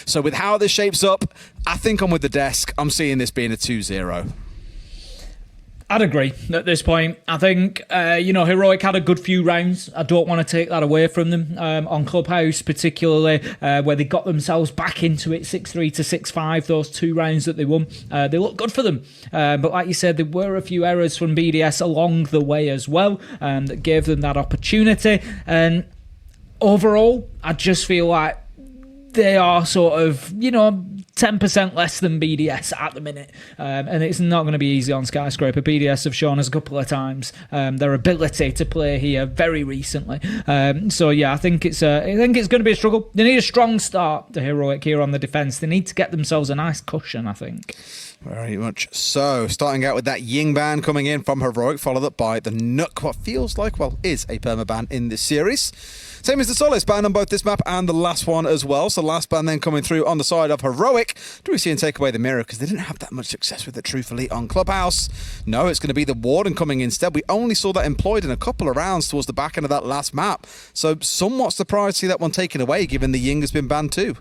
So with how this shapes up, I think I'm with the desk. I'm seeing this being a 2-0. I'd agree at this point. I think, Heroic had a good few rounds. I don't want to take that away from them on Clubhouse, particularly where they got themselves back into it 6-3 to 6-5, those 2 rounds that they won. They looked good for them. But like you said, there were a few errors from BDS along the way as well that gave them that opportunity. And overall, I just feel like they are sort of, 10% less than BDS at the minute. And it's not going to be easy on Skyscraper. BDS have shown us a couple of times their ability to play here very recently. So yeah, I think it's going to be a struggle. They need a strong start to Heroic here on the defence. They need to get themselves a nice cushion, I think. Very much so. Starting out with that Ying ban coming in from Heroic, followed up by the Nook, what feels like, is a permaban in this series. Same as the Solace ban on both this map and the last one as well. So last ban then coming through on the side of Heroic. Do we see him take away the mirror? Because they didn't have that much success with it, truthfully, on Clubhouse. No, it's going to be the Warden coming instead. We only saw that employed in a couple of rounds towards the back end of that last map. So somewhat surprised to see that one taken away, given the Ying has been banned too.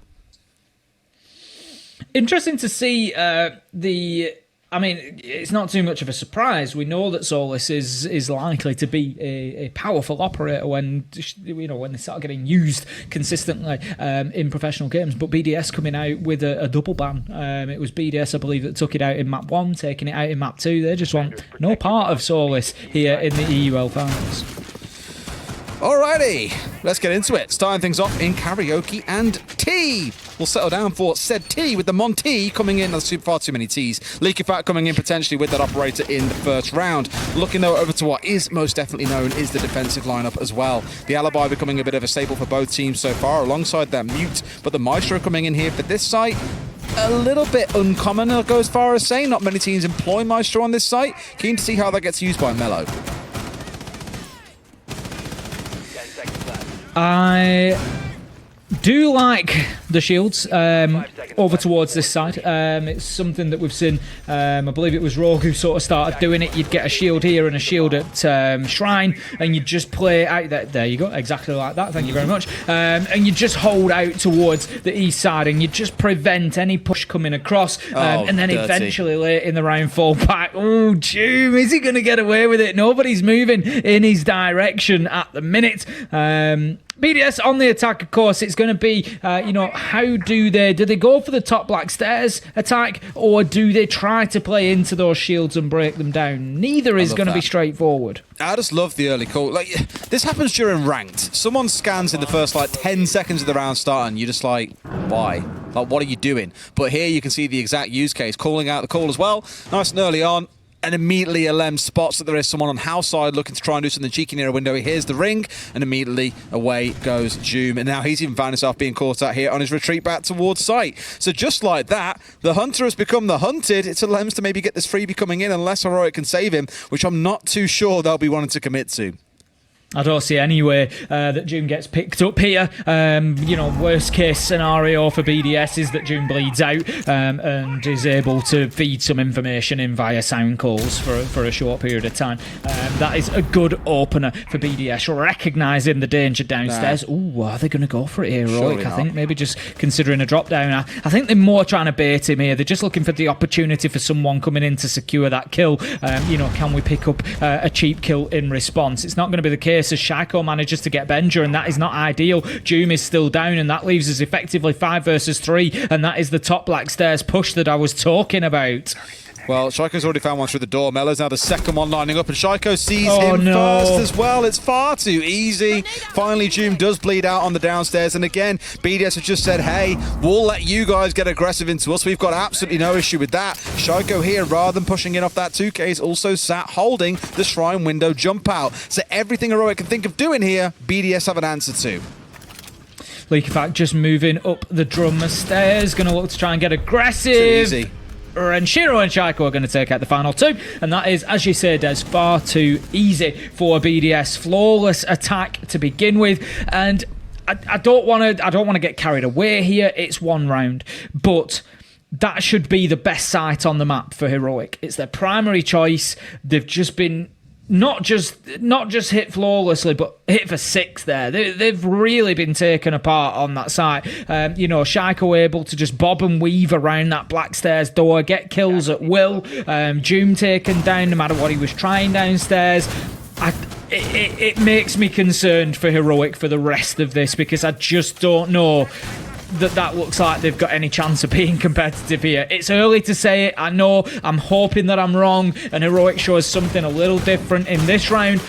Interesting to see it's not too much of a surprise. We know that Solus is likely to be a powerful operator when they start getting used consistently in professional games. But BDS coming out with a double ban. It was BDS, I believe, that took it out in map 1, taking it out in map 2. They just want no part of Solus here in the EUL finals. Alrighty, let's get into it. Starting things off in Karaoke and T. We'll settle down for said T with the Monty coming in. That's far too many T's. Leaky Fat coming in potentially with that operator in the first round. Looking though over to what is most definitely known is the defensive lineup as well. The Alibi becoming a bit of a staple for both teams so far alongside that Mute. But the Maestro coming in here for this site. A little bit uncommon, I'll go as far as saying. Not many teams employ Maestro on this site. Keen to see how that gets used by Mello. I do like the shields over towards this side. It's something that we've seen. I believe it was Rogue who sort of started doing it. You'd get a shield here and a shield at Shrine, and you'd just play out there you go, exactly like that. Thank you very much. And you just hold out towards the east side, and you just prevent any push coming across. And then eventually late in the round fall back. Oh, Doom, is he going to get away with it? Nobody's moving in his direction at the minute. BDS on the attack, of course. It's going to be, how do they go for the top black stairs attack, or do they try to play into those shields and break them down? Neither is going to be straightforward. I just love the early call. Like, this happens during ranked. Someone scans in the first 10 seconds of the round start, and you're just like, why? Like, what are you doing? But here you can see the exact use case, calling out the call as well. Nice and early on. And immediately Alem spots that there is someone on house side looking to try and do something cheeky near a window. He hears the ring, and immediately away goes Doom. And now he's even found himself being caught out here on his retreat back towards site. So just like that, the hunter has become the hunted. It's Alem's to maybe get this freebie coming in unless Heroic can save him, which I'm not too sure they'll be wanting to commit to. I don't see any way that Doom gets picked up here. Worst case scenario for BDS is that Doom bleeds out and is able to feed some information in via sound calls for a short period of time. That is a good opener for BDS, recognising the danger downstairs. Ooh, are they going to go for it, Heroic? I think maybe just considering a drop down. I think they're more trying to bait him here. They're just looking for the opportunity for someone coming in to secure that kill. Can we pick up a cheap kill in response? It's not going to be the case as Shaiko manages to get Benja, and that is not ideal. Doom is still down, and that leaves us effectively 5 versus 3, and that is the top black stairs push that I was talking about. Well, Shaiko's already found one through the door. Mello's now the second one lining up, and Shaiko sees him first as well. It's far too easy. Finally, Doom does bleed out on the downstairs, and again, BDS has just said, hey, we'll let you guys get aggressive into us. We've got absolutely no issue with that. Shaiko here, rather than pushing in off that 2K, is also sat holding the Shrine window jump out. So everything Heroic can think of doing here, BDS have an answer to. Leaky Fact just moving up the drum stairs, going to look to try and get aggressive. Too easy. And Shiro and Shaiko are going to take out the final 2, and that is, as you said, Des, far too easy for BDS. Flawless attack to begin with, and I don't want to get carried away here. It's one round, but that should be the best site on the map for Heroic. It's their primary choice. They've just been not just hit flawlessly, but hit for 6 there. They've really been taken apart on that side. Shaiko able to just bob and weave around that black stairs door, get kills at will. Doom taken down no matter what he was trying downstairs. It makes me concerned for Heroic for the rest of this, because I just don't know that looks like they've got any chance of being competitive here. It's early to say it, I know. I'm hoping that I'm wrong and Heroic shows something a little different in this round,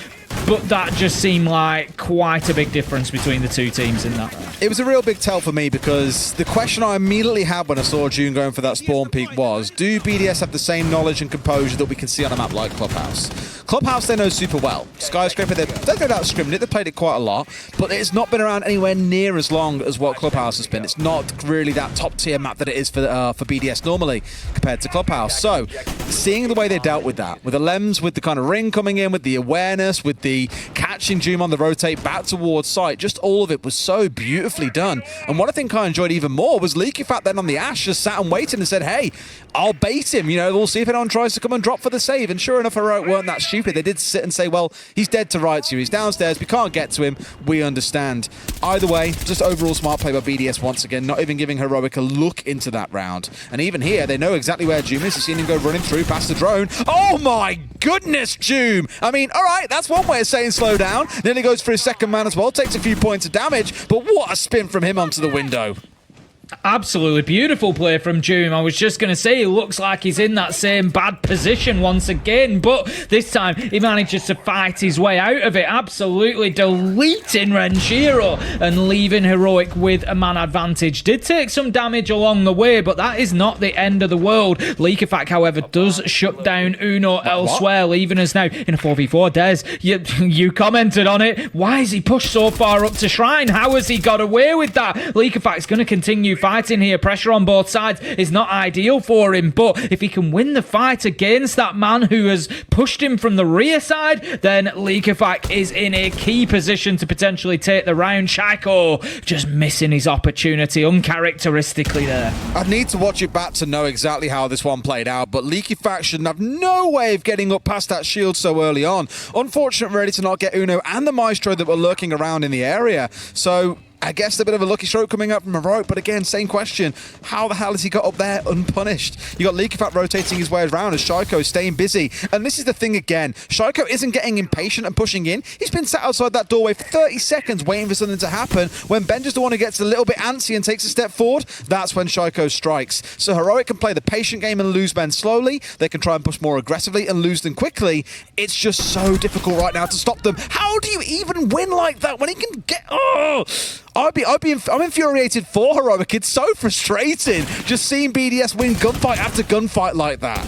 but that just seemed like quite a big difference between the two teams in that. It was a real big tell for me, because the question I immediately had when I saw June going for that spawn peak was, do BDS have the same knowledge and composure that we can see on a map like Clubhouse? Clubhouse they know super well. Skyscraper, they've no doubt scrimmed it, they've played it quite a lot, but it's not been around anywhere near as long as what Clubhouse has been. It's not really that top tier map that it is for BDS normally compared to Clubhouse. So, seeing the way they dealt with that, with the Lems, with the kind of ring coming in, with the awareness, with the catching Doom on the rotate back towards site, just all of it was so beautifully done. And what I think I enjoyed even more was Leaky Fat then on the Ash just sat and waited and said, hey, I'll bait him, we'll see if anyone tries to come and drop for the save. And sure enough, Heroic weren't that stupid. They did sit and say, well, he's dead to rights here. He's downstairs. We can't get to him. We understand. Either way, just overall smart play by BDS once again, not even giving Heroic a look into that round. And even here, they know exactly where Doom is. You've seen him go running through past the drone. Oh my goodness, Doom! I mean, all right, that's one way of saying slow down. Nearly goes for his second man as well. Takes a few points of damage, but what a spin from him onto the window. Absolutely beautiful play from Doom. I was just going to say, he looks like he's in that same bad position once again, but this time he manages to fight his way out of it, absolutely deleting Renshiro and leaving Heroic with a man advantage. Did take some damage along the way, but that is not the end of the world. Leakerfac, however, does shut down Uno elsewhere, leaving us now in a 4v4. Des, you commented on it. Why is he pushed so far up to Shrine? How has he got away with that? Leakerfac's going to continue fighting here. Pressure on both sides is not ideal for him, but if he can win the fight against that man who has pushed him from the rear side, then Leakerfac is in a key position to potentially take the round. Shaiko just missing his opportunity uncharacteristically there. I'd need to watch it back to know exactly how this one played out, but Leaky Faction have no way of getting up past that shield so early on. Unfortunate really to not get Uno and the Maestro that were lurking around in the area. So I guess a bit of a lucky stroke coming up from Heroic, but again, same question. How the hell has he got up there unpunished? You got Leaky Fat rotating his way around as Shaiko staying busy. And this is the thing again. Shaiko isn't getting impatient and pushing in. He's been sat outside that doorway for 30 seconds waiting for something to happen. When Benja's the one who gets a little bit antsy and takes a step forward, that's when Shaiko strikes. So Heroic can play the patient game and lose Ben slowly. They can try and push more aggressively and lose them quickly. It's just so difficult right now to stop them. How do you even win like that when he can get... Oh! I'm infuriated for Heroic. It's so frustrating just seeing BDS win gunfight after gunfight like that.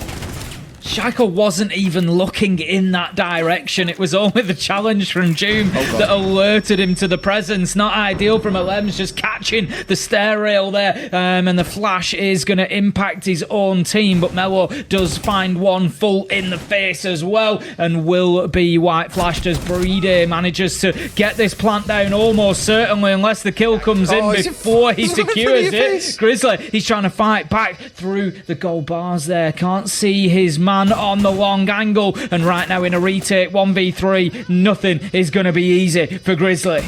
Shaiko wasn't even looking in that direction. It was only the challenge from Doom that alerted him to the presence. Not ideal from Alems, just catching the stair rail there. And the flash is going to impact his own team. But Melo does find one full in the face as well. And will be white flashed as Brede manages to get this plant down almost certainly, unless the kill comes in before he secures it. Grizzly, he's trying to fight back through the gold bars there. Can't see his man on the long angle, and right now in a retake 1v3, nothing is going to be easy for Grizzly.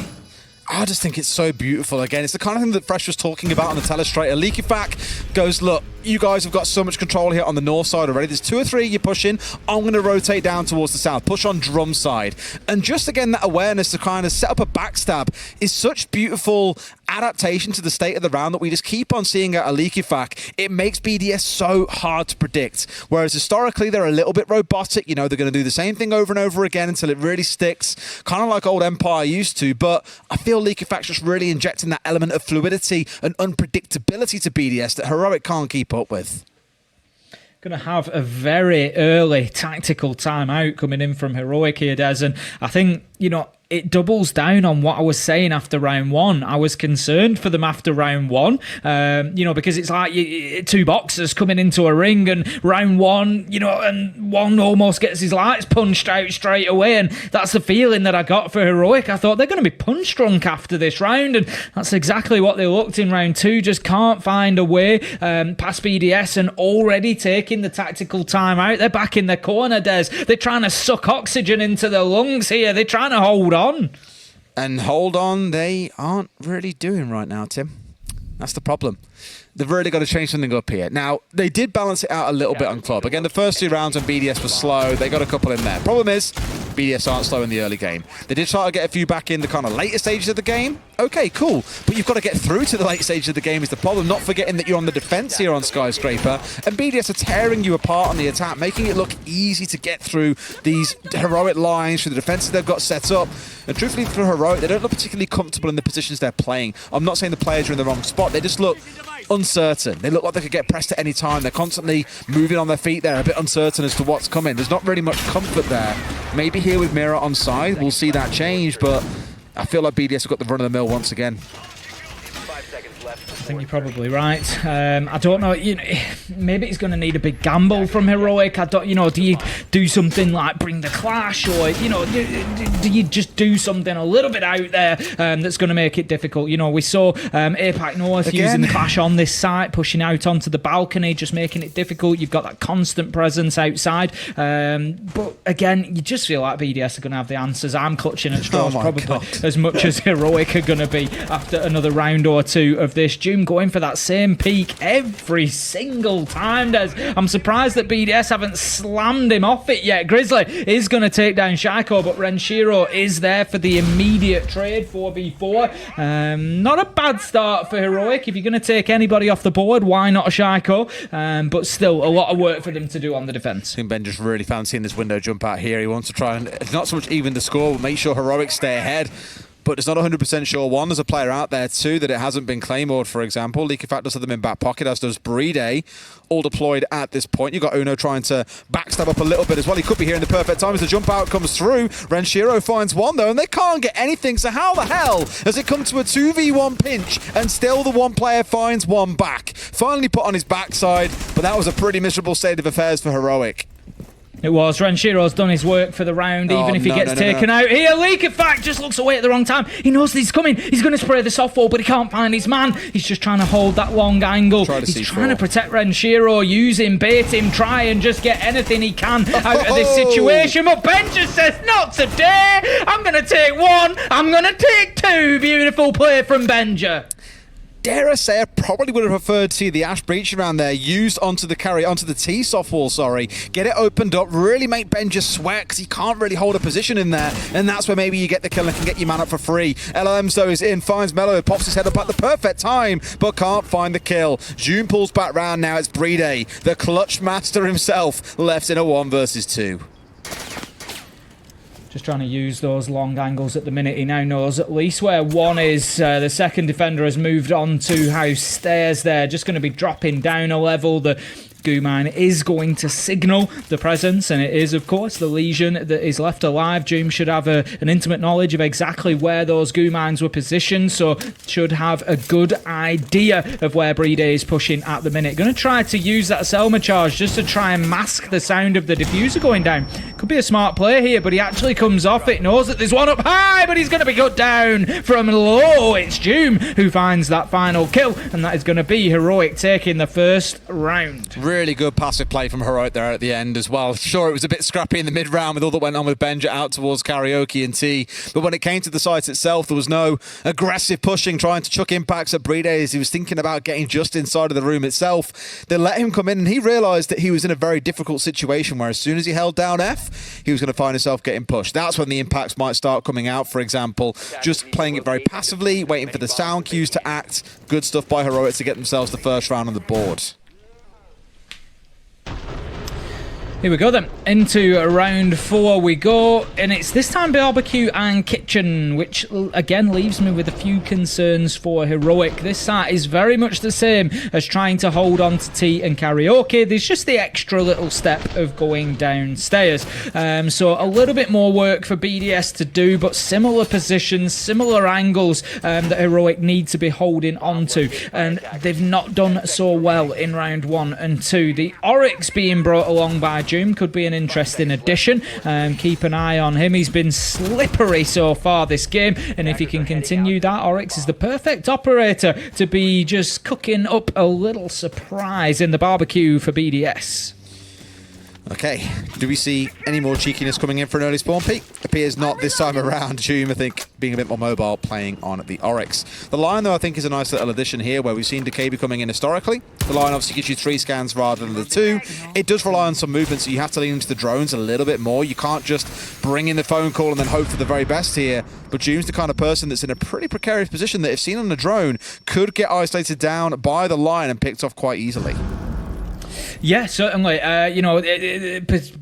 I just think it's so beautiful. Again, it's the kind of thing that Fresh was talking about on the telestrator. Leaky Fac goes, look, you guys have got so much control here on the north side already. There's 2 or 3 you're pushing. I'm going to rotate down towards the south, push on drum side. And just again, that awareness to kind of set up a backstab is such beautiful adaptation to the state of the round that we just keep on seeing at a Leaky Fac. It makes BDS so hard to predict. Whereas historically, they're a little bit robotic. They're going to do the same thing over and over again until it really sticks. Kind of like old Empire used to. But I feel Leaky Fac's just really injecting that element of fluidity and unpredictability to BDS that Heroic can't keep up with. Going to have a very early tactical timeout coming in from Heroic here, Des, and I think you know, it doubles down on what I was saying after round one. I was concerned for them after round one, you know, because it's like two boxers coming into a ring and round one, you know, and one almost gets his lights punched out straight away. And that's the feeling that I got for Heroic. I thought they're going to be punch drunk after this round. And that's exactly what they looked in round two. Just can't find a way past BDS and already taking the tactical timeout. They're back in their corner, Des. They're trying to suck oxygen into their lungs here. They're trying to hold on. And hold on, they aren't really doing right now, Tim. That's the problem. They've really got to change something up here. Now, they did balance it out a little bit on Club. Again, the first 2 rounds when BDS was slow, they got a couple in there. Problem is, BDS aren't slow in the early game. They did try to get a few back in the kind of later stages of the game. Okay, cool. But you've got to get through to the late stages of the game is the problem. Not forgetting that you're on the defense here on Skyscraper. And BDS are tearing you apart on the attack, making it look easy to get through these Heroic lines, through the defenses they've got set up. And truthfully, for Heroic, they don't look particularly comfortable in the positions they're playing. I'm not saying the players are in the wrong spot. They just look uncertain. They look like they could get pressed at any time. They're constantly moving on their feet. They're a bit uncertain as to what's coming. There's not really much comfort there. Maybe here with Mira on side, we'll see that change, but I feel like BDS have got the run of the mill once again. I think you're probably right. I don't know. You know, maybe it's going to need a big gamble from Heroic. I don't. You know, do you do something like bring the clash, or you know, do you just do something a little bit out there that's going to make it difficult? You know, we saw APAC North using the clash on this site, pushing out onto the balcony, just making it difficult. You've got that constant presence outside, but again, you just feel like BDS are going to have the answers. I'm clutching at straws probably as much as Heroic are going to be after another round or two of this. Doom going for that same peak every single time, Des. I'm surprised that BDS haven't slammed him off it yet. Grizzly is going to take down Shaiko, but Renshiro is there for the immediate trade, 4v4. Not a bad start for Heroic. If you're going to take anybody off the board, why not a Shaiko? But still, a lot of work for them to do on the defense. I think Ben just really fancying this window jump out here. He wants to try and, not so much even the score, but make sure Heroic stay ahead. But it's not 100% sure. One, there's a player out there, too, that it hasn't been Claymored, for example. Leaky Fact does have them in back pocket, as does Brede, all deployed at this point. You've got Uno trying to backstab up a little bit as well. He could be here in the perfect time as the jump out comes through. Renshiro finds one, though, and they can't get anything. So how the hell has it come to a 2v1 pinch and still the one player finds one back? Finally put on his backside, but that was a pretty miserable state of affairs for Heroic. It was. Renshiro's done his work for the round, even if he gets taken out. Here, Leak of Fact just looks away at the wrong time. He knows that he's coming. He's going to spray the softball, but he can't find his man. He's just trying to hold that long angle. He's trying to protect Renshiro, use him, bait him, try and just get anything he can out of this situation. But Ben just says, not today. I'm going to take one. I'm going to take two. Beautiful play from Benja. Dare I say, I probably would have preferred to see the Ash Breach around there used onto the T softball, sorry. Get it opened up, really make Ben just sweat because he can't really hold a position in there. And that's where maybe you get the kill and can get your man up for free. LLMs though is in, finds Mello, pops his head up at the perfect time, but can't find the kill. June pulls back round now, it's Brede, the clutch master himself, left in a 1 versus 2. Just trying to use those long angles at the minute. He now knows at least where one is. The second defender has moved on to house stairs there. Just going to be dropping down a level. The Goo-mine is going to signal the presence, and it is, of course, the Legion that is left alive. Doom should have an intimate knowledge of exactly where those Goo-mines were positioned, so should have a good idea of where Brede is pushing at the minute. Going to try to use that Selma charge just to try and mask the sound of the diffuser going down. Could be a smart play here, but he actually comes off it, knows that there's one up high, but he's going to be cut down from low. It's Doom who finds that final kill, and that is going to be Heroic taking the first round. Really good passive play from Heroic there at the end as well. Sure, it was a bit scrappy in the mid-round with all that went on with Benja out towards Karaoke and T, but when it came to the site itself, there was no aggressive pushing, trying to chuck impacts at Brede as he was thinking about getting just inside of the room itself. They let him come in, and he realised that he was in a very difficult situation where as soon as he held down F, he was going to find himself getting pushed. That's when the impacts might start coming out, for example. Just playing it very passively, waiting for the sound cues to act. Good stuff by Heroic to get themselves the first round on the board. Here we go then, into round 4 we go, and it's this time barbecue and kitchen, which again leaves me with a few concerns for Heroic. This site is very much the same as trying to hold on to tea and karaoke. There's just the extra little step of going downstairs. So a little bit more work for BDS to do, but similar positions, similar angles that Heroic need to be holding on to, and they've not done so well in round 1 and 2. The Oryx being brought along by Doom could be an interesting addition. Keep an eye on him. He's been slippery so far this game, and if he can continue that, Oryx is the perfect operator to be just cooking up a little surprise in the barbecue for BDS. Okay, do we see any more cheekiness coming in for an early spawn peak? Appears not this time around. Doom, I think, being a bit more mobile, playing on the Oryx. The Lion, though, I think is a nice little addition here, where we've seen Decay coming in historically. The Lion obviously gives you 3 scans rather than the 2. It does rely on some movement, so you have to lean into the drones a little bit more. You can't just bring in the phone call and then hope for the very best here. But Doom's the kind of person that's in a pretty precarious position that, if seen on the drone, could get isolated down by the Lion and picked off quite easily. Yeah, certainly.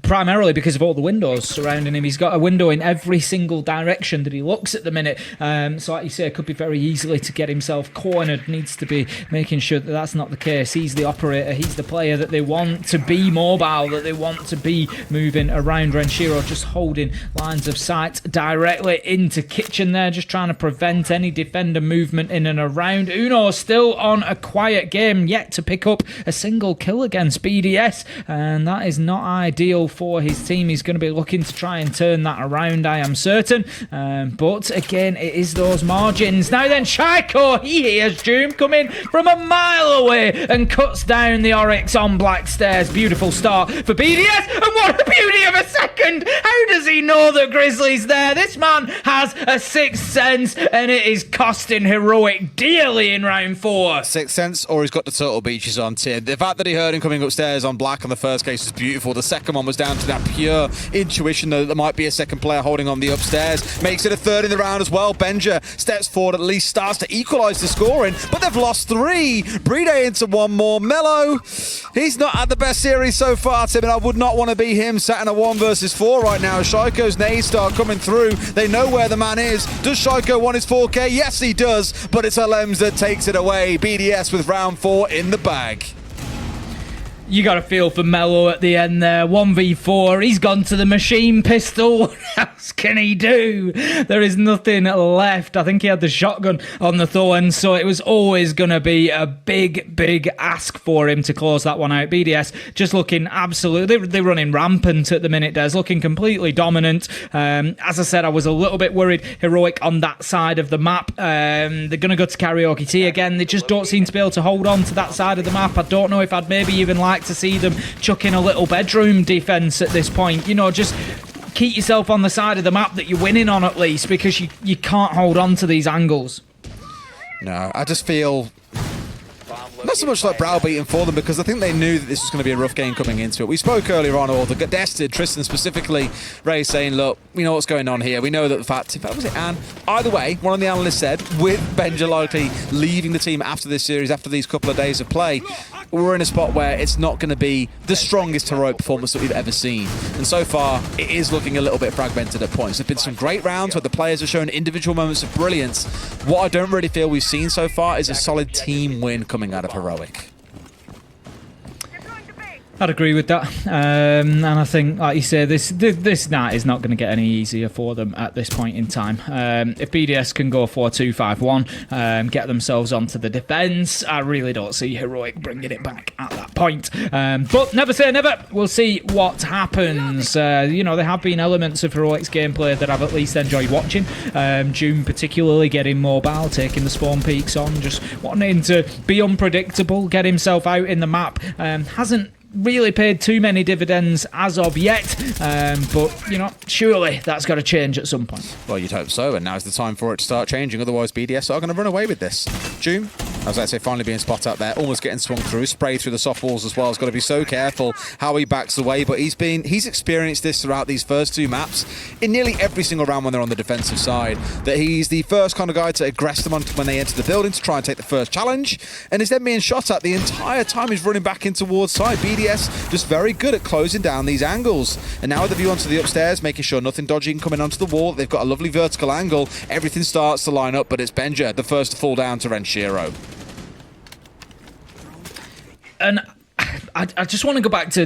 Primarily because of all the windows surrounding him. He's got a window in every single direction that he looks at the minute. So like you say, it could be very easily to get himself cornered. Needs to be making sure that that's not the case. He's the operator. He's the player that they want to be mobile, that they want to be moving around. Renshiro just holding lines of sight directly into kitchen there, just trying to prevent any defender movement in and around. Uno still on a quiet game, yet to pick up a single kill against BDS, and that is not ideal for his team. He's going to be looking to try and turn that around, I am certain. But again, it is those margins. Now then, Shaiko, he hears Doom coming from a mile away and cuts down the Oryx on Black Stairs. Beautiful start for BDS, and what a beauty of a second! How does he know the Grizzlies there? This man has a sixth sense, and it is costing Heroic dearly in round 4. Sixth sense, or he's got the Turtle Beaches on tier. The fact that he heard him coming upstairs on Black on the first case was beautiful. The second one was down to that pure intuition that there might be a second player holding on the upstairs. Makes it a third in the round as well. Benja steps forward, at least starts to equalise the scoring, but they've lost 3. Brede into 1 more. Mello, he's not had the best series so far, Tim, and I would not want to be him sat in a 1 versus 4 right now. Shaiko's nade start coming through. They know where the man is. Does Shaiko want his 4K? Yes, he does, but it's Alems that takes it away. BDS with round 4 in the bag. You got to feel for Mello at the end there. 1v4. He's gone to the machine pistol. What else can he do? There is nothing left. I think he had the shotgun on the thorn, so it was always going to be a big, big ask for him to close that one out. BDS just looking absolutely... They're running rampant at the minute, Des. Looking completely dominant. As I said, I was a little bit worried. Heroic on that side of the map. They're going to go to Karaoke Tea again. They just don't seem to be able to hold on to that side of the map. I don't know if I'd maybe even like to see them chuck in a little bedroom defense at this point. You know, just keep yourself on the side of the map that you're winning on at least, because you can't hold on to these angles. No, I just feel not so much like browbeating for them, because I think they knew that this was going to be a rough game coming into it. We spoke earlier on, or the Dested, Tristan specifically, Ray saying, look, we know what's going on here. We know that the fact, in fact, was it Anne? Either way, one of the analysts said, with Benja likely leaving the team after this series, after these couple of days of play, we're in a spot where it's not going to be the strongest heroic performance that we've ever seen. And so far, it is looking a little bit fragmented at points. There's been some great rounds where the players have shown individual moments of brilliance. What I don't really feel we've seen so far is a solid team win coming out of Heroic. I'd agree with that, and I think, like you say, this night is not going to get any easier for them at this point in time. If BDS can go 4-2-5-1, get themselves onto the defence, I really don't see Heroic bringing it back at that point. But never say never. We'll see what happens. You know, there have been elements of Heroic's gameplay that I've at least enjoyed watching. June particularly getting mobile, taking the spawn peaks on, just wanting to be unpredictable, get himself out in the map. Hasn't really paid too many dividends as of yet, but you know, surely that's got to change at some point. Well, you'd hope so, and now's the time for it to start changing. Otherwise, BDS are going to run away with this. June, As I say, finally being spotted out there, almost getting swung through, sprayed through the soft walls as well. He's got to be so careful how he backs away, but he's experienced this throughout these first two maps in nearly every single round when they're on the defensive side, that he's the first kind of guy to aggress them when they enter the building to try and take the first challenge, and is then being shot at the entire time he's running back in towards side. BDS just very good at closing down these angles, and now with the view onto the upstairs, making sure nothing dodgy can come in onto the wall. They've got a lovely vertical angle, everything starts to line up, but it's Benja, the first to fall down to Renshiro. And I just want to go back to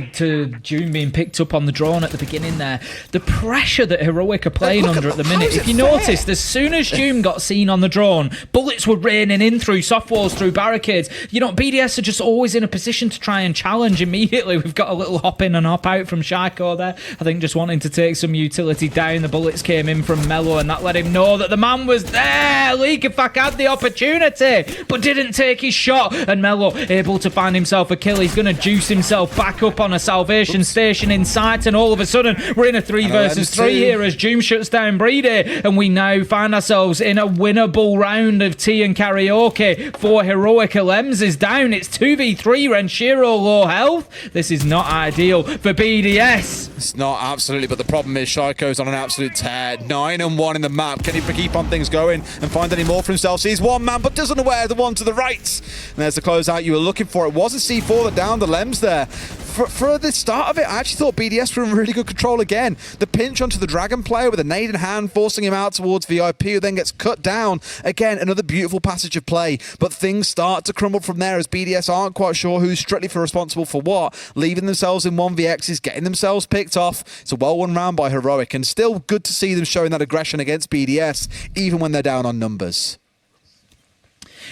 June being picked up on the drone at the beginning there. The pressure that Heroic are playing under at the minute. If you noticed, as soon as June got seen on the drone, bullets were raining in through soft walls, through barricades. You know, BDS are just always in a position to try and challenge immediately. We've got a little hop in and hop out from Shaiko there. I think just wanting to take some utility down. The bullets came in from Mello, and that let him know that the man was there. Leakifak had the opportunity, but didn't take his shot. And Mello able to find himself a kill. He's going to juice himself back up on a salvation station in sight, and all of a sudden we're in a 3 versus 3 here as Doom shuts down Breedy, and we now find ourselves in a winnable round of tea and karaoke for Heroic. Lems is down, it's 2v3, Renshiro low health. This is not ideal for BDS. It's not, absolutely, but the problem is Shaiko's on an absolute tear. 9-1 in the map. Can he keep on things going and find any more for himself? Sees one man, but doesn't aware the one to the right. And there's the closeout you were looking for. It wasn't C4 that downed the Lems there. For the start of it, I actually thought BDS were in really good control again. The pinch onto the Dragon player with a nade in hand, forcing him out towards VIP, who then gets cut down. Again, another beautiful passage of play, but things start to crumble from there as BDS aren't quite sure who's strictly responsible for what, leaving themselves in 1vx's, getting themselves picked off. It's a well-won round by Heroic, and still good to see them showing that aggression against BDS, even when they're down on numbers.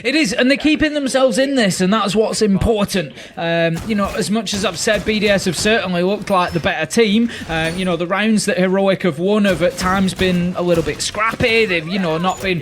It is, and they're keeping themselves in this, and that's what's important. You know, as much as I've said, BDS have certainly looked like the better team. You know, the rounds that Heroic have won have at times been a little bit scrappy. They've, you know, not been,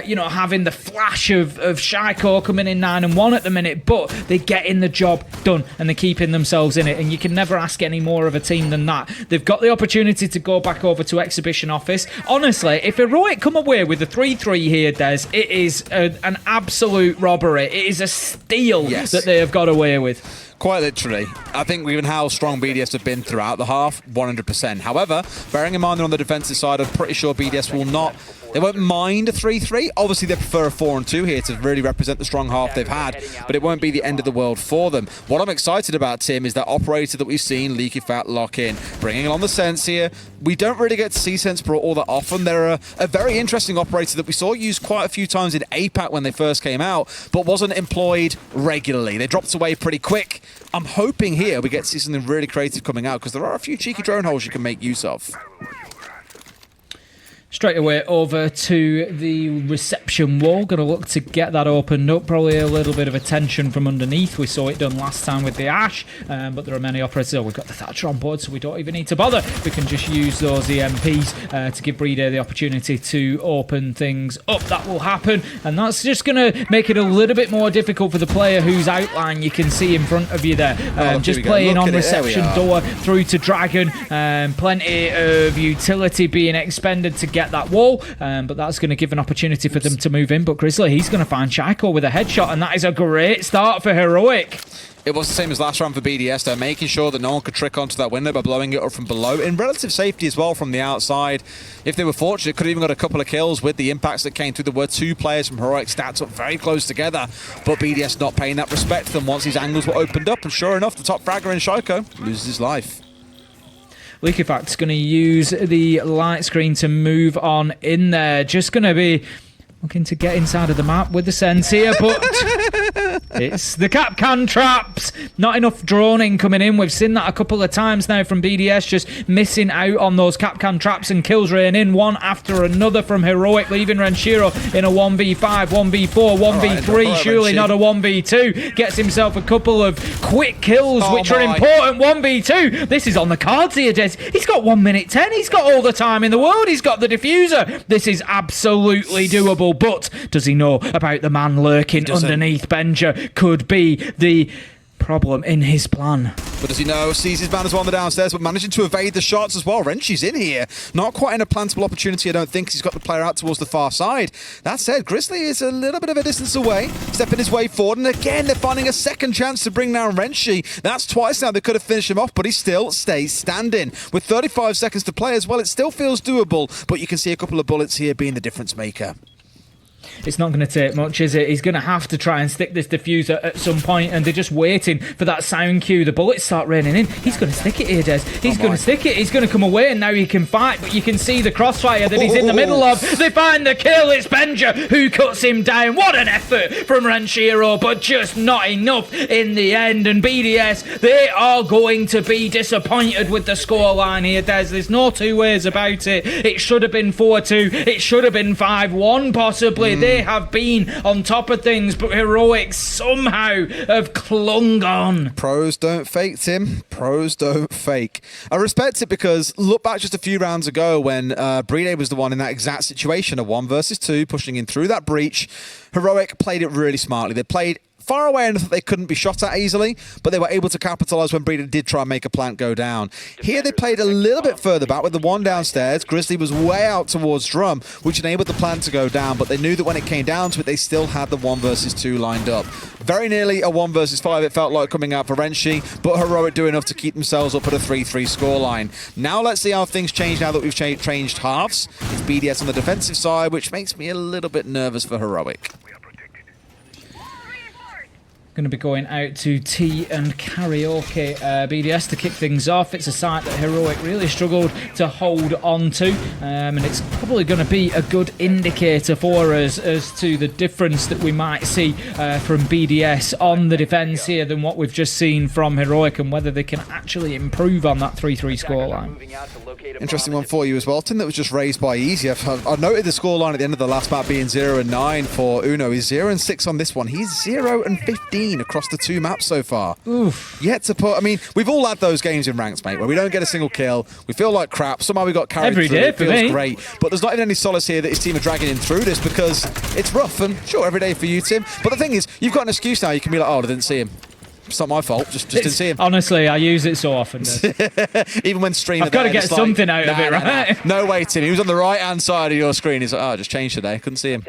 you know, having the flash of Shaiko coming in 9-1 at the minute, but they're getting the job done, and they're keeping themselves in it, and you can never ask any more of a team than that. They've got the opportunity to go back over to Exhibition Office. Honestly, if Heroic come away with a 3-3 here, Des, it is an absolute robbery. It is a steal that they have got away with. Quite literally. I think given how strong BDS have been throughout the half, 100%. However, bearing in mind they're on the defensive side, I'm pretty sure BDS will not... They won't mind a 3-3. Obviously, they prefer a 4-2 here to really represent the strong half they've had, but it won't be the end of the world for them. What I'm excited about, Tim, is that operator that we've seen, Leakifak, lock in, bringing along the Sense here. We don't really get to see Sense Pro all that often. They're a very interesting operator that we saw used quite a few times in APAC when they first came out, but wasn't employed regularly. They dropped away pretty quick. I'm hoping here we get to see something really creative coming out, because there are a few cheeky drone holes you can make use of. Straight away over to the reception wall. Going to look to get that opened up. Probably a little bit of attention from underneath. We saw it done last time with the Ash, but there are many operators. Oh, we've got the Thatcher on board, so we don't even need to bother. We can just use those EMPs to give Breeder the opportunity to open things up. That will happen, and that's just going to make it a little bit more difficult for the player whose outline you can see in front of you there. Just playing on reception door through to Dragon. Plenty of utility being expended to get that wall, but that's going to give an opportunity for them to move in. But Grizzly, he's going to find Shaiko with a headshot, and that is a great start for Heroic. It was the same as last round for BDS. They're making sure that no one could trick onto that window by blowing it up from below, in relative safety as well from the outside. If they were fortunate, could have even got a couple of kills with the impacts that came through. There were two players from Heroic stats up very close together, but BDS not paying that respect to them once these angles were opened up, and sure enough, the top fragger in Shaiko loses his life. Leakifak's going to use the light screen to move on in there. Just going to be looking to get inside of the map with the Sense here, but it's the Capcan traps. Not enough droning coming in. We've seen that a couple of times now from BDS, just missing out on those Capcan traps, and kills rain in one after another from Heroic, leaving Renshiro in a 1v5, 1v4, 1v3, surely not a 1v2. Gets himself a couple of quick kills, which are important. 1v2. This is on the cards here, Des. He's got 1 minute 10. He's got all the time in the world. He's got the diffuser. This is absolutely doable. But does he know about the man lurking underneath? Benja could be the problem in his plan. But does he know? Sees his man as well on the downstairs, but managing to evade the shots as well. Wrenchy's in here. Not quite in a plantable opportunity, I don't think, 'cause he's got the player out towards the far side. That said, Grizzly is a little bit of a distance away, stepping his way forward, and again, they're finding a second chance to bring down Wrenchy. That's twice now they could have finished him off, but he still stays standing. With 35 seconds to play as well, it still feels doable, but you can see a couple of bullets here being the difference maker. It's not going to take much, is it? He's going to have to try and stick this diffuser at some point, and they're just waiting for that sound cue. The bullets start raining in. He's going to stick it here, Des. He's going to stick it. He's going to come away, and now he can fight, but you can see the crossfire that he's in the middle of. They find the kill. It's Benja who cuts him down. What an effort from Ranchiro, but just not enough in the end. And BDS, they are going to be disappointed with the scoreline here, Des. There's no two ways about it. It should have been 4-2. It should have been 5-1, possibly. They have been on top of things, but Heroic somehow have clung on. Pros don't fake, Tim. Pros don't fake. I respect it because look back just a few rounds ago when Brede was the one in that exact situation, a 1 versus 2, pushing in through that breach. Heroic played it really smartly. They played far away enough that they couldn't be shot at easily, but they were able to capitalize when Brede did try and make a plant go down. Here they played a little bit further back with the one downstairs. Grizzly was way out towards Drum, which enabled the plant to go down, but they knew that when it came down to it, they still had the 1 versus 2 lined up. Very nearly a 1 versus 5, it felt like, coming out for Wrenchy, but Heroic do enough to keep themselves up at a 3-3 scoreline. Now let's see how things change now that we've changed halves. It's BDS on the defensive side, which makes me a little bit nervous for Heroic. Going to be going out to T and Karaoke BDS to kick things off. It's a site that Heroic really struggled to hold on to, and it's probably going to be a good indicator for us as to the difference that we might see from BDS on the defence here than what we've just seen from Heroic, and whether they can actually improve on that 3-3 scoreline. Interesting one for you as well, Tim, that was just raised by Easy. I noted the scoreline at the end of the last map being 0-9 for Uno. He's 0-6 on this one. He's 0-15 across the 2 maps so far. Oof. Yet to put, I mean, we've all had those games in ranks, mate, where we don't get a single kill, we feel like crap, somehow we got carried every through, day it for feels me. Great, but there's not even any solace here that his team are dragging him through this because it's rough, and sure, every day for you, Tim, but the thing is, you've got an excuse now, you can be like, oh, I didn't see him. It's not my fault, just didn't see him. Honestly, I use it so often. Even when streaming, I've got to get something out of it, right? No way, Tim. He was on the right-hand side of your screen. He's like, oh, just changed today. Couldn't see him.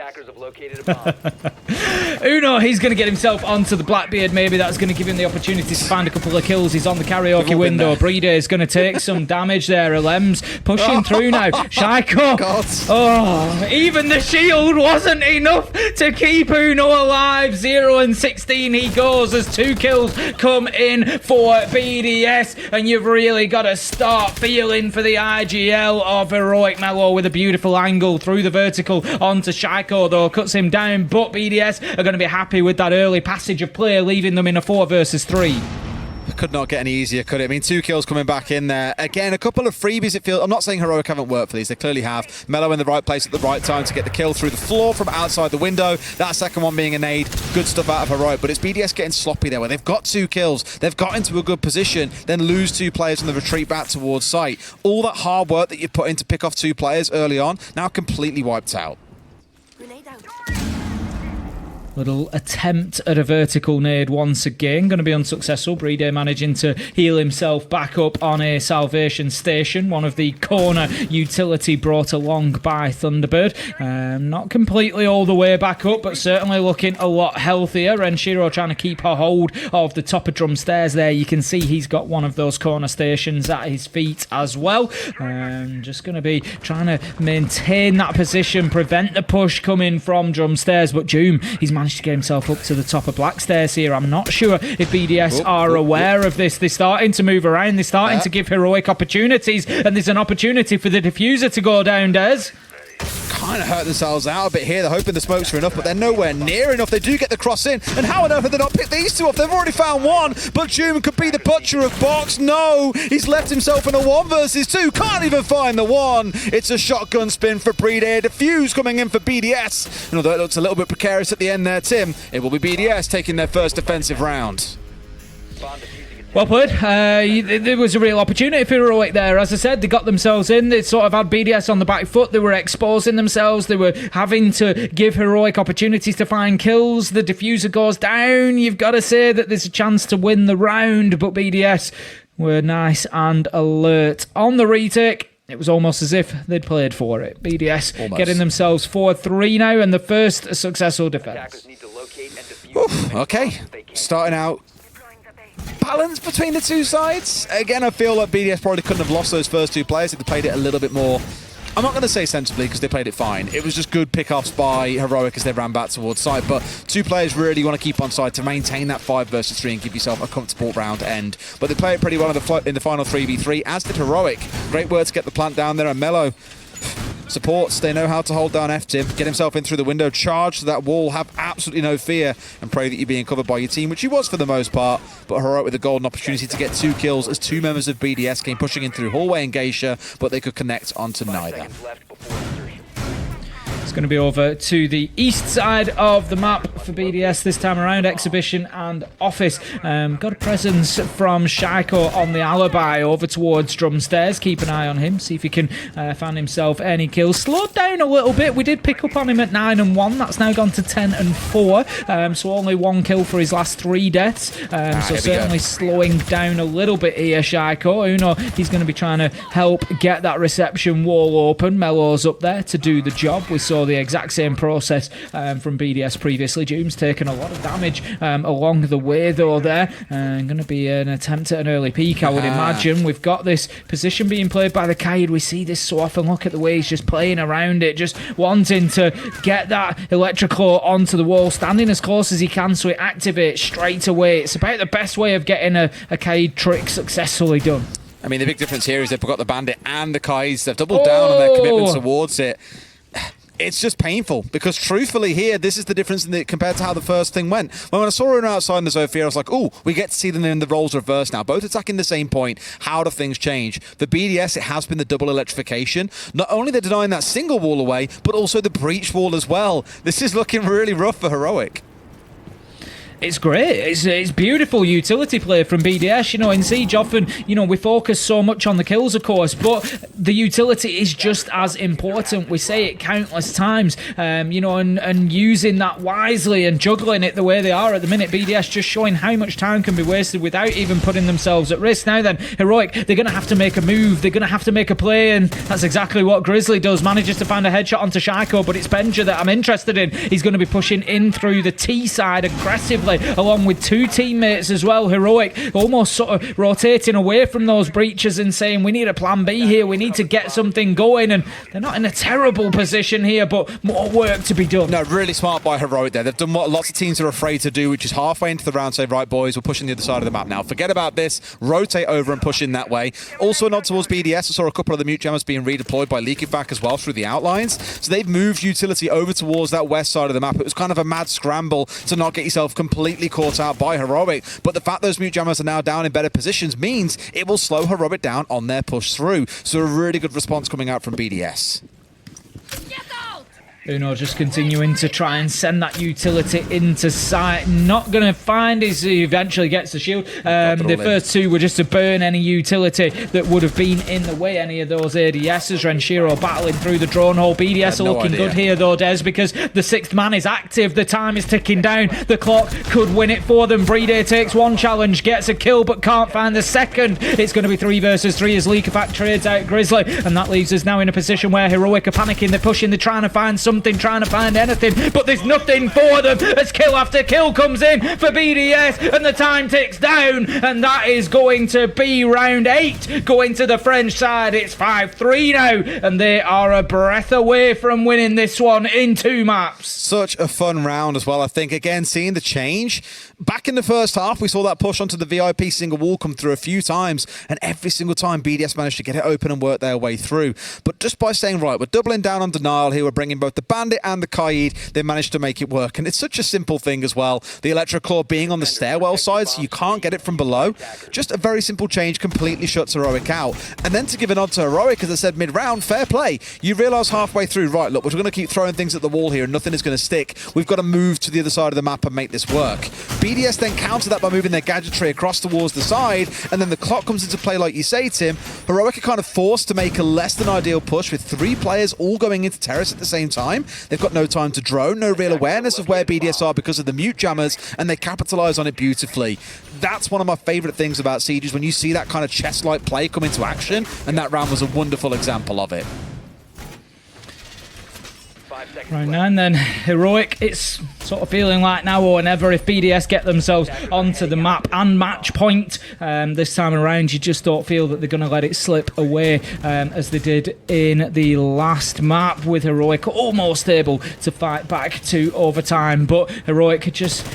Uno, he's going to get himself onto the Blackbeard. Maybe that's going to give him the opportunity to find a couple of kills. He's on the karaoke window. Brede is going to take some damage there. Alem's pushing through now. Shaiko. Oh, even the shield wasn't enough to keep Uno alive. 0-16 he goes as 2 kills come in for BDS, and you've really got to start feeling for the IGL of Heroic. Mello with a beautiful angle through the vertical onto Shaiko, though cuts him down, but BDS are going to be happy with that early passage of play, leaving them in a 4 versus 3. Could not get any easier, could it? I mean, 2 kills coming back in there. Again, a couple of freebies, it feels. I'm not saying Heroic haven't worked for these. They clearly have. Mello in the right place at the right time to get the kill through the floor from outside the window. That second one being a nade. Good stuff out of Heroic, but it's BDS getting sloppy there, where they've got 2 kills. They've got into a good position, then lose 2 players on the retreat back towards site. All that hard work that you put in to pick off 2 players early on, now completely wiped out. Little attempt at a vertical nade once again. Going to be unsuccessful. Brede managing to heal himself back up on a salvation station. One of the corner utility brought along by Thunderbird. Not completely all the way back up, but certainly looking a lot healthier. Renshiro trying to keep a hold of the top of Drum Stairs there. You can see he's got one of those corner stations at his feet as well. Just going to be trying to maintain that position, prevent the push coming from Drum Stairs, but Doom, he's managed to get himself up to the top of Black Stairs here. I'm not sure if BDS are aware of this. They're starting to move around. They're starting to give Heroic opportunities, and there's an opportunity for the diffuser to go down, Des. Kind of hurt themselves out a bit here. They're hoping the smokes are enough, but they're nowhere near enough. They do get the cross in, and how on earth have they not picked these 2 off? They've already found 1, but Doom could be the butcher of box. No, he's left himself in a 1 versus 2. Can't even find the 1. It's a shotgun spin for Brede. Diffuse coming in for BDS. And although it looks a little bit precarious at the end there, Tim, it will be BDS taking their first defensive round. Well played. There was a real opportunity for Heroic there. As I said, they got themselves in. They sort of had BDS on the back foot. They were exposing themselves. They were having to give Heroic opportunities to find kills. The diffuser goes down. You've got to say that there's a chance to win the round, but BDS were nice and alert. On the retake, it was almost as if they'd played for it. BDS almost getting themselves 4-3 now, and the first successful defense. Oof, okay, starting out balance between the two sides. Again, I feel like BDS probably couldn't have lost those first two players if they played it a little bit more. I'm not going to say sensibly because they played it fine. It was just good pickups by Heroic as they ran back towards side. But two players really want to keep on side to maintain that 5 versus 3 and give yourself a comfortable round end. But they play it pretty well in the final 3v3, as did Heroic. Great work to get the plant down there, and Mello supports. They know how to hold down F-Tim, get himself in through the window, charge to that wall, have absolutely no fear, and pray that you're being covered by your team, which he was for the most part. But Heroic with a golden opportunity to get 2 kills as 2 members of BDS came pushing in through Hallway and Geisha, but they could connect onto neither. It's going to be over to the east side of the map for BDS this time around. Exhibition and Office. Got a presence from Shaiko on the alibi over towards Drumstairs. Keep an eye on him, see if he can find himself any kills. Slowed down a little bit. We did pick up on him at 9-1. That's now gone to 10-4. So only 1 kill for his last 3 deaths. So certainly slowing down a little bit here, Shaiko. Uno, he's going to be trying to help get that reception wall open. Mello's up there to do the job. We saw the exact same process from BDS previously. Doom's taken a lot of damage along the way though there. Going to be an attempt at an early peek, I would imagine. We've got this position being played by the Kaid. We see this so often. Look at the way he's just playing around it, just wanting to get that electrical onto the wall, standing as close as he can so it activates straight away. It's about the best way of getting a Kaid trick successfully done. I mean, the big difference here is they've got the Bandit and the Kais. They've doubled down on their commitment towards it. It's just painful because truthfully here, this is the difference compared to how the first thing went. When I saw Uno outside in the Zofia, I was like, oh, we get to see them in the roles reversed now. Both attacking the same point. How do things change? For BDS, it has been the double electrification. Not only they're denying that single wall away, but also the breach wall as well. This is looking really rough for Heroic. It's great. It's beautiful utility play from BDS. You know, in Siege often, you know, we focus so much on the kills, of course, but the utility is just as important. We say it countless times, you know, and using that wisely and juggling it the way they are at the minute. BDS just showing how much time can be wasted without even putting themselves at risk. Now then, Heroic, they're going to have to make a move. They're going to have to make a play, and that's exactly what Grizzly does. Manages to find a headshot onto Shaiko, but it's Benja that I'm interested in. He's going to be pushing in through the T side aggressively, along with 2 teammates as well. Heroic almost sort of rotating away from those breaches and saying, we need a plan B here, we need to get something going, and they're not in a terrible position here, but more work to be done. No, really smart by Heroic there. They've done what lots of teams are afraid to do, which is halfway into the round say, right boys, we're pushing the other side of the map now. Forget about this, rotate over and push in that way. Also a nod towards BDS. I saw a couple of the mute jammers being redeployed by Leakyfac as well through the outlines. So they've moved utility over towards that west side of the map. It was kind of a mad scramble to not get yourself completely caught out by Heroic, but the fact those mute jammers are now down in better positions means it will slow Heroic down on their push through. So a really good response coming out from BDS. Uno just continuing to try and send that utility into sight. Not going to find as he eventually gets the shield. The first 2 were just to burn any utility that would have been in the way, any of those ADSs. Renshiro battling through the drone hole. BDS are looking good here though, Des, because the 6th man is active. The time is ticking down. The clock could win it for them. Brede takes 1 challenge, gets a kill, but can't find the second. It's going to be 3 versus 3 as Leakyfac trades out Grizzly, and that leaves us now in a position where Heroic are panicking. They're pushing, they're trying to find something, trying to find anything, but there's nothing for them as kill after kill comes in for BDS, and the time ticks down, and that is going to be round 8 going to the French side. It's 5-3 now, and they are a breath away from winning this one in 2 maps. Such a fun round as well, I think. Again, seeing the change. Back in the first half, we saw that push onto the VIP single wall come through a few times, and every single time BDS managed to get it open and work their way through. But just by saying, right, we're doubling down on denial here, we're bringing both the Bandit and the Kaid, they managed to make it work. And it's such a simple thing as well. The Electroclaw being on the stairwell side, so you can't get it from below. Just a very simple change completely shuts Heroic out. And then to give a nod to Heroic, as I said mid-round, fair play. You realise halfway through, right, look, we're going to keep throwing things at the wall here and nothing is going to stick. We've got to move to the other side of the map and make this work. BDS then counter that by moving their gadgetry across towards the side, and then the clock comes into play like you say, Tim. Heroic are kind of forced to make a less than ideal push with 3 players all going into terrace at the same time. They've got no time to drone, no real awareness of where BDS are because of the mute jammers, and they capitalise on it beautifully. That's one of my favourite things about Siege, is when you see that kind of chess-like play come into action, and that round was a wonderful example of it. Right now and then, Heroic, it's sort of feeling like now or never if BDS get themselves onto the map and match point. This time around, you just don't feel that they're going to let it slip away as they did in the last map, with Heroic almost able to fight back to overtime. But Heroic just,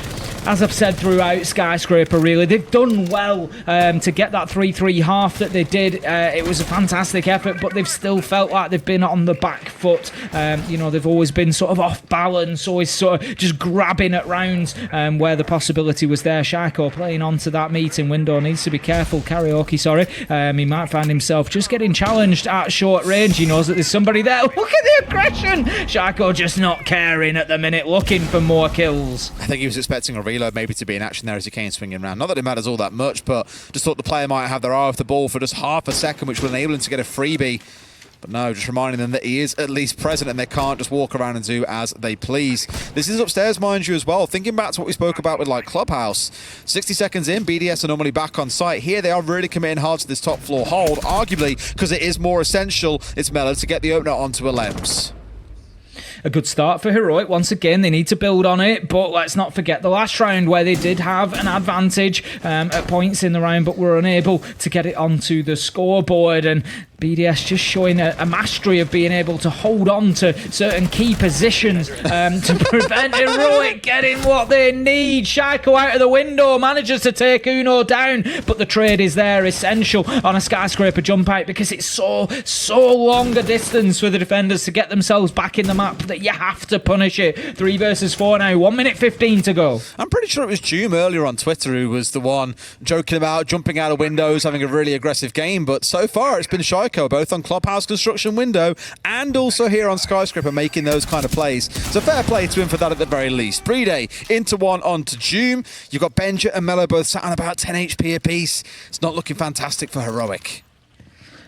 as I've said throughout Skyscraper, really, they've done well to get that 3-3 half that they did. It was a fantastic effort, but they've still felt like they've been on the back foot. They've always been sort of off balance, always sort of just grabbing at rounds where the possibility was there. Shaiko playing onto that meeting window, needs to be careful. Karaoke, sorry. He might find himself just getting challenged at short range. He knows that there's somebody there. Look at the aggression! Shaiko just not caring at the minute, looking for more kills. I think he was expecting a reload maybe to be in action there as he came swinging around. Not that it matters all that much, but just thought the player might have their eye off the ball for just half a second, which will enable him to get a freebie. But no, just reminding them that he is at least present and they can't just walk around and do as they please. This is upstairs, mind you, as well. Thinking back to what we spoke about with like Clubhouse. 60 seconds in, BDS are normally back on site. Here they are really committing hard to this top floor hold, arguably because it is more essential, it's Mellow, to get the opener onto a Lems. A good start for Heroic. Once again, they need to build on it, but let's not forget the last round where they did have an advantage at points in the round, but were unable to get it onto the scoreboard. And BDS just showing a mastery of being able to hold on to certain key positions to prevent Heroic getting what they need. Shaiko out of the window, manages to take Uno down, but the trade is there, essential on a Skyscraper jump out, because it's so long a distance for the defenders to get themselves back in the map that you have to punish it. 3 versus 4 now, 1 minute 15 to go. I'm pretty sure it was Joom earlier on Twitter who was the one joking about jumping out of windows, having a really aggressive game, but so far it's been Shaiko, both on Clubhouse construction window and also here on Skyscraper, making those kind of plays. So fair play to him for that at the very least. Brede into one onto Joom. You've got Benja and Mello both sat on about 10 HP apiece. It's not looking fantastic for Heroic.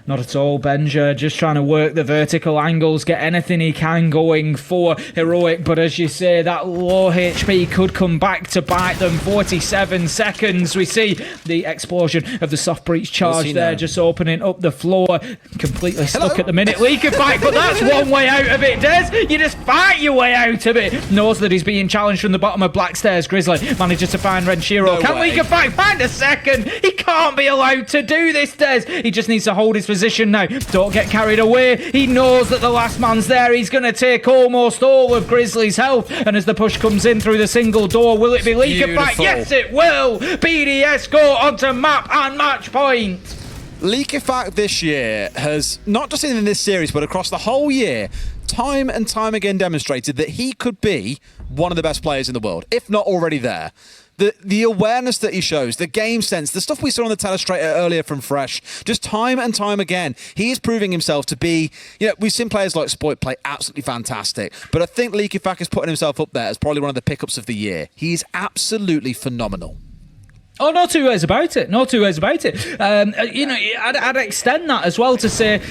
Not at all. Benja just trying to work the vertical angles, get anything he can going for Heroic, but as you say, that low HP could come back to bite them. 47 seconds. We see the explosion of the soft breach charge there, just opening up the floor. Completely stuck at the minute. Leaker fight, but that's one way out of it, Des. You just fight your way out of it. Knows that he's being challenged from the bottom of Black Stairs. Grizzly manages to find Renshiro. Can Leaker fight? Find a second. He can't be allowed to do this, Des. He just needs to hold his position now. Don't get carried away. He knows that the last man's there. He's going to take almost all of Grizzly's health. And as the push comes in through the single door, will it be Leaker fight? Yes, it will. BDS go onto map and match point. Leaker this year has, not just in this series, but across the whole year, time and time again demonstrated that he could be one of the best players in the world, if not already there. The awareness that he shows, the game sense, the stuff we saw on the telestrator earlier from Fresh, just time and time again, he is proving himself to be, we've seen players like Spoit play absolutely fantastic, but I think Leaky is putting himself up there as probably one of the pickups of the year. He's absolutely phenomenal. Oh, no two ways about it. No two ways about it. I'd extend that as well to say,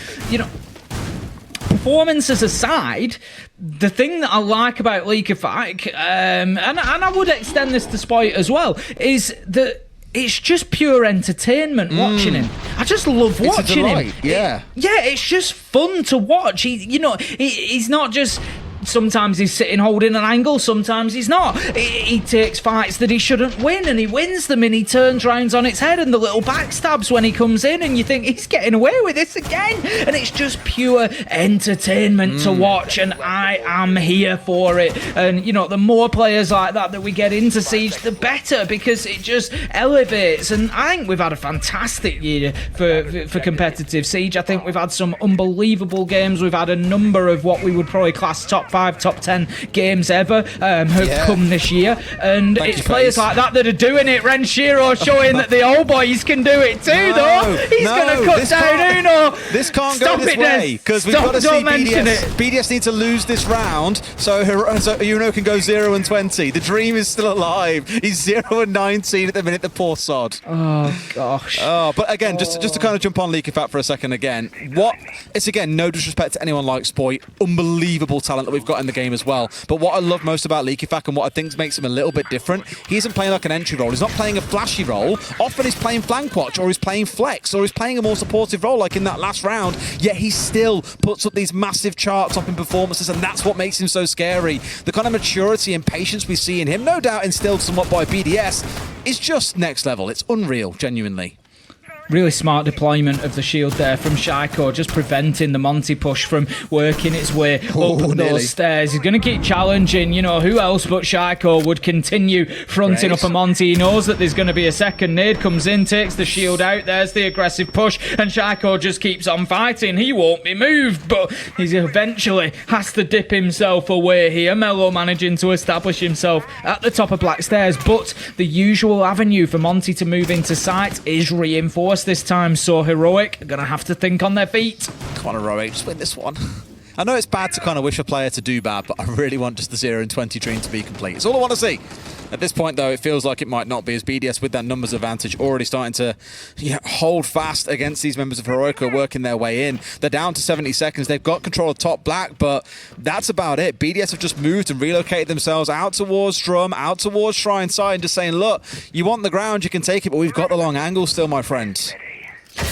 performances aside, the thing that I like about Leaky and I would extend this to Spoit as well, is that it's just pure entertainment watching him. I just love watching him. Yeah. It's just fun to watch. He's not just... Sometimes he's sitting holding an angle, sometimes he's not. He takes fights that he shouldn't win and he wins them, and he turns rounds on its head, and the little backstabs when he comes in, and you think he's getting away with this again, and it's just pure entertainment to watch, and I am here for it. And the more players like that we get into Siege, the better, because it just elevates. And I think we've had a fantastic year for competitive Siege. I think we've had some unbelievable games. We've had a number of what we would probably class top top 5, top 10 games ever have come this year. And it's players like that that are doing it. Renshiro showing that the old boys can do it too, though. He's going to cut down Uno. This can't go this way, because we've got to see BDS. BDS need to lose this round so Uno can go 0-20. The dream is still alive. He's 0-19 at the minute, the poor sod. Oh, gosh. Oh, but again, just to kind of jump on Leakyfat for a second again, it's again, no disrespect to anyone like Spoy, unbelievable talent that we've got in the game as well. But what I love most about Leakyfat and what I think makes him a little bit different, he isn't playing like an entry role. He's not playing a flashy role. Often he's playing flank watch, or he's playing flex, or he's playing a more supportive role like in that last round, yet he still puts up these massive charts up in performances, and that's what makes him so scary. The kind of maturity and patience we see in him, no doubt instilled somewhat by BDS, is just next level. It's unreal, genuinely. Really smart deployment of the shield there from Shaiko, just preventing the Monty push from working its way up those stairs. He's going to keep challenging, you know, who else but Shaiko would continue fronting up a Monty. He knows that there's going to be a second nade, comes in, takes the shield out, there's the aggressive push, and Shaiko just keeps on fighting. He won't be moved, but he eventually has to dip himself away here. Mello managing to establish himself at the top of Black Stairs, but the usual avenue for Monty to move into sight is reinforced this time, so Heroic are going to have to think on their feet. Come on, Heroic, just win this one. I know it's bad to kind of wish a player to do bad, but I really want just the 0-20 dream to be complete. It's all I want to see. At this point, though, it feels like it might not be, as BDS, with that numbers advantage, already starting to hold fast against these members of Heroic who are working their way in. They're down to 70 seconds. They've got control of top Black, but that's about it. BDS have just moved and relocated themselves out towards Drum, out towards Shrine side, and just saying, look, you want the ground, you can take it, but we've got the long angle still, my friends.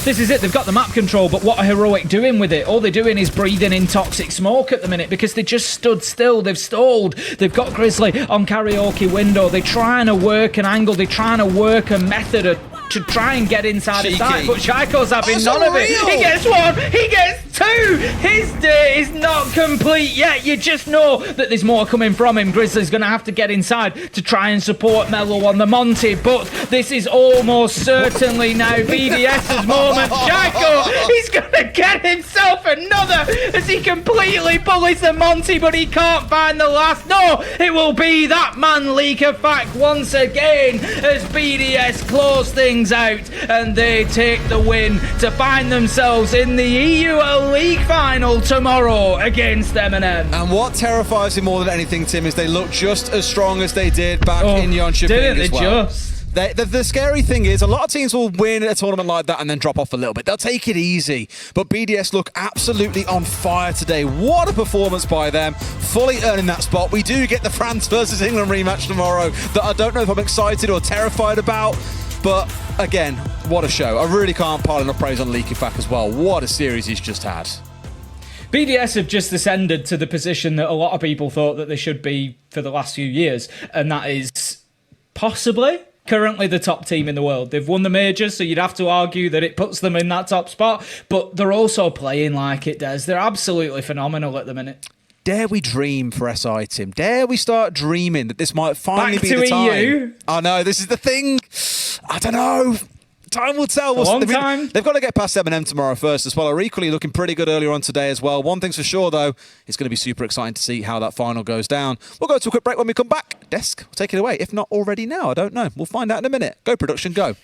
This is it, they've got the map control, but what are Heroic doing with it? All they're doing is breathing in toxic smoke at the minute, because they just stood still, they've stalled. They've got Grizzly on karaoke window, they're trying to work an angle, they're trying to work a method to try and get inside his side, but Shaiko's having none of it. He gets one, he gets two. His day is not complete yet. You just know that there's more coming from him. Grizzly's going to have to get inside to try and support Mello on the Monty, but this is almost certainly now BDS's moment. Shaiko, he's going to get himself another as he completely bullies the Monty, but he can't find the last. No, it will be that man Leakyfat once again as BDS close things out and they take the win to find themselves in the EUL League final tomorrow against MNM. And what terrifies me more than anything, Tim, is they look just as strong as they did back in Jönköping as well. The scary thing is, a lot of teams will win a tournament like that and then drop off a little bit. They'll take it easy. But BDS look absolutely on fire today. What a performance by them. Fully earning that spot. We do get the France versus England rematch tomorrow that I don't know if I'm excited or terrified about. But again, what a show. I really can't pile enough praise on Leakyfat as well. What a series he's just had. BDS have just ascended to the position that a lot of people thought that they should be for the last few years, and that is possibly currently the top team in the world. They've won the majors, so you'd have to argue that it puts them in that top spot, but they're also playing like it does. They're absolutely phenomenal at the minute. Dare we dream for SI, Tim? Dare we start dreaming that this might finally be the time? EU. Oh no, this is the thing. I don't know. Time will tell. They've got to get past M&M tomorrow first as well. Are equally looking pretty good earlier on today as well. One thing's for sure, though, it's going to be super exciting to see how that final goes down. We'll go to a quick break when we come back. Desk, take it away. If not already now, I don't know. We'll find out in a minute. Go, production, go.